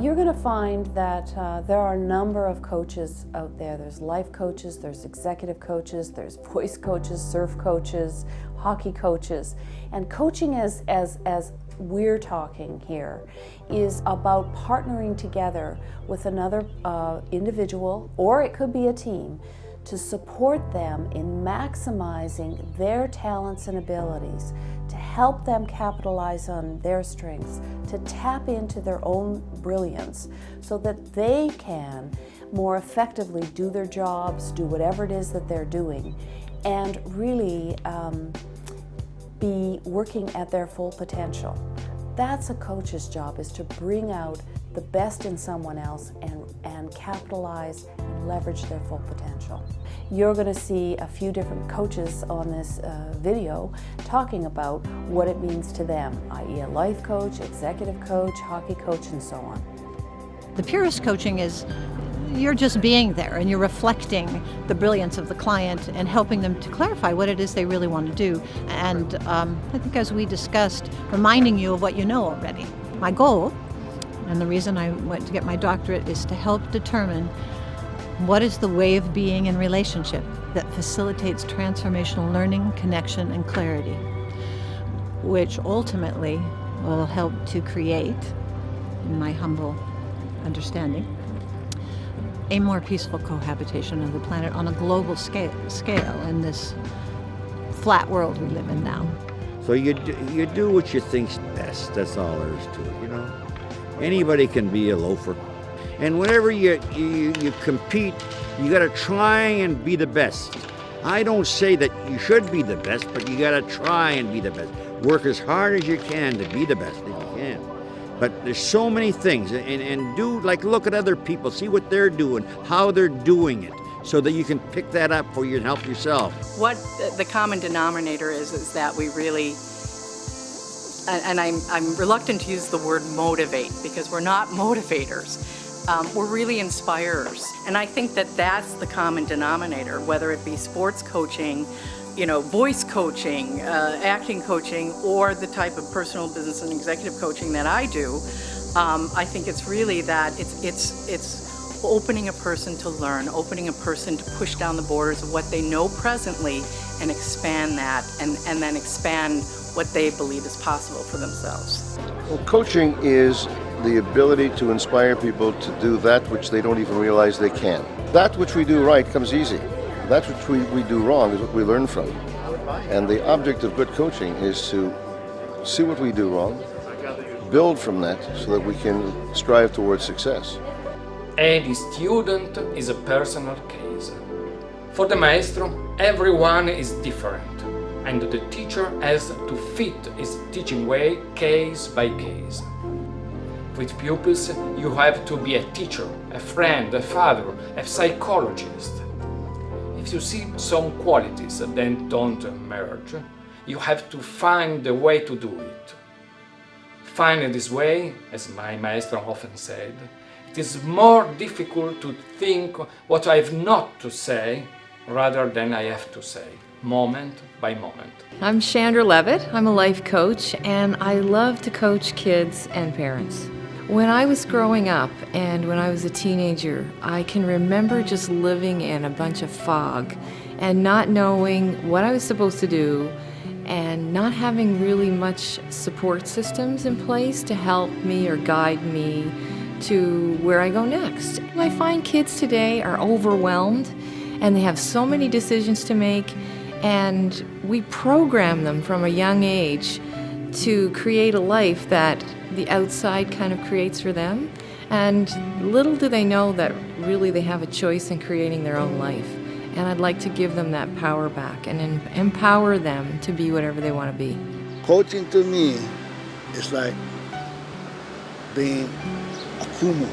You're going to find that there are a number of coaches out there. There's life coaches, there's executive coaches, there's voice coaches, surf coaches, hockey coaches. And coaching as we're talking here is about partnering together with another individual, or it could be a team, to support them in maximizing their talents and abilities, to help them capitalize on their strengths, to tap into their own brilliance so that they can more effectively do their jobs, do whatever it is that they're doing, and really be working at their full potential. That's a coach's job, is to bring out the best in someone else and capitalize and leverage their full potential. You're going to see a few different coaches on this video talking about what it means to them, i.e. a life coach, executive coach, hockey coach, and so on. The purest coaching is you're just being there and you're reflecting the brilliance of the client and helping them to clarify what it is they really want to do. And I think, as we discussed, reminding you of what you know already. My goal, and the reason I went to get my doctorate, is to help determine what is the way of being in relationship that facilitates transformational learning, connection, and clarity, which ultimately will help to create, in my humble understanding, a more peaceful cohabitation of the planet on a global scale in this flat world we live in now. So you do what you think's best. That's all there is to it, you know. Anybody can be a loafer. And whenever you compete, you got to try and be the best. I don't say that you should be the best, but you got to try and be the best. Work as hard as you can to be the best if you can. But there's so many things, and do, like, look at other people, see what they're doing, how they're doing it, so that you can pick that up for you and help yourself. What the common denominator is that we really, and I'm reluctant to use the word motivate, because we're not motivators. We're really inspirers. And I think that that's the common denominator, whether it be sports coaching, you know, voice coaching, acting coaching, or the type of personal business and executive coaching that I do. I think it's really that it's opening a person to learn, opening a person to push down the borders of what they know presently and expand that, and then expand what they believe is possible for themselves. Well, coaching is the ability to inspire people to do that which they don't even realize they can. That which we do right comes easy. That which we do wrong is what we learn from. And the object of good coaching is to see what we do wrong, build from that so that we can strive towards success. Every student is a personal case. For the maestro, everyone is different, and the teacher has to fit his teaching way case by case. With pupils, you have to be a teacher, a friend, a father, a psychologist. If you see some qualities that don't merge, you have to find the way to do it. Finding this way, as my maestro often said, it is more difficult to think what I have not to say rather than I have to say, moment by moment. I'm Chandra Levitt. I'm a life coach, and I love to coach kids and parents. When I was growing up and when I was a teenager, I can remember just living in a bunch of fog and not knowing what I was supposed to do and not having really much support systems in place to help me or guide me to where I go next. I find kids today are overwhelmed and they have so many decisions to make, and we program them from a young age to create a life that the outside kind of creates for them, and little do they know that really they have a choice in creating their own life. And I'd like to give them that power back and empower them to be whatever they want to be. Coaching to me is like being a kumu.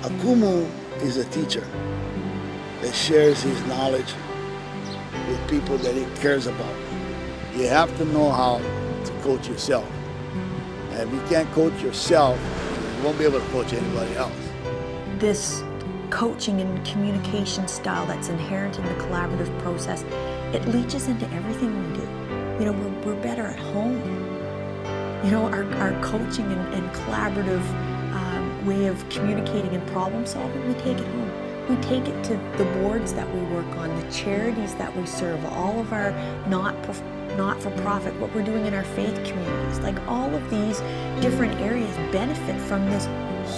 A kumu is a teacher that shares his knowledge with people that he cares about. You have to know how to coach yourself. And if you can't coach yourself, you won't be able to coach anybody else. This coaching and communication style that's inherent in the collaborative process, it leaches into everything we do. You know, we're better at home. You know, our coaching and collaborative way of communicating and problem solving, we take it home. We take it to the boards that we work on, the charities that we serve, all of our not-for-profit, what we're doing in our faith communities. Like, all of these different areas benefit from this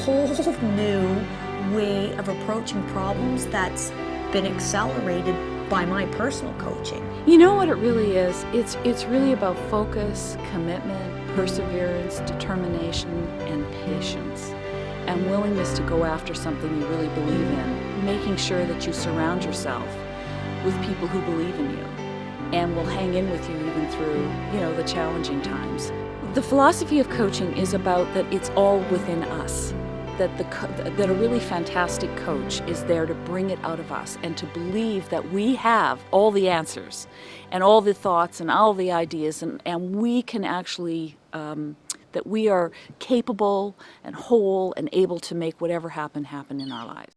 whole new way of approaching problems that's been accelerated by my personal coaching. You know what it really is? It's really about focus, commitment, perseverance, determination, and patience, and willingness to go after something you really believe in, making sure that you surround yourself with people who believe in you and will hang in with you even through, you know, the challenging times. The philosophy of coaching is about that it's all within us, that that a really fantastic coach is there to bring it out of us and to believe that we have all the answers and all the thoughts and all the ideas, and we can actually that we are capable and whole and able to make whatever happen in our lives.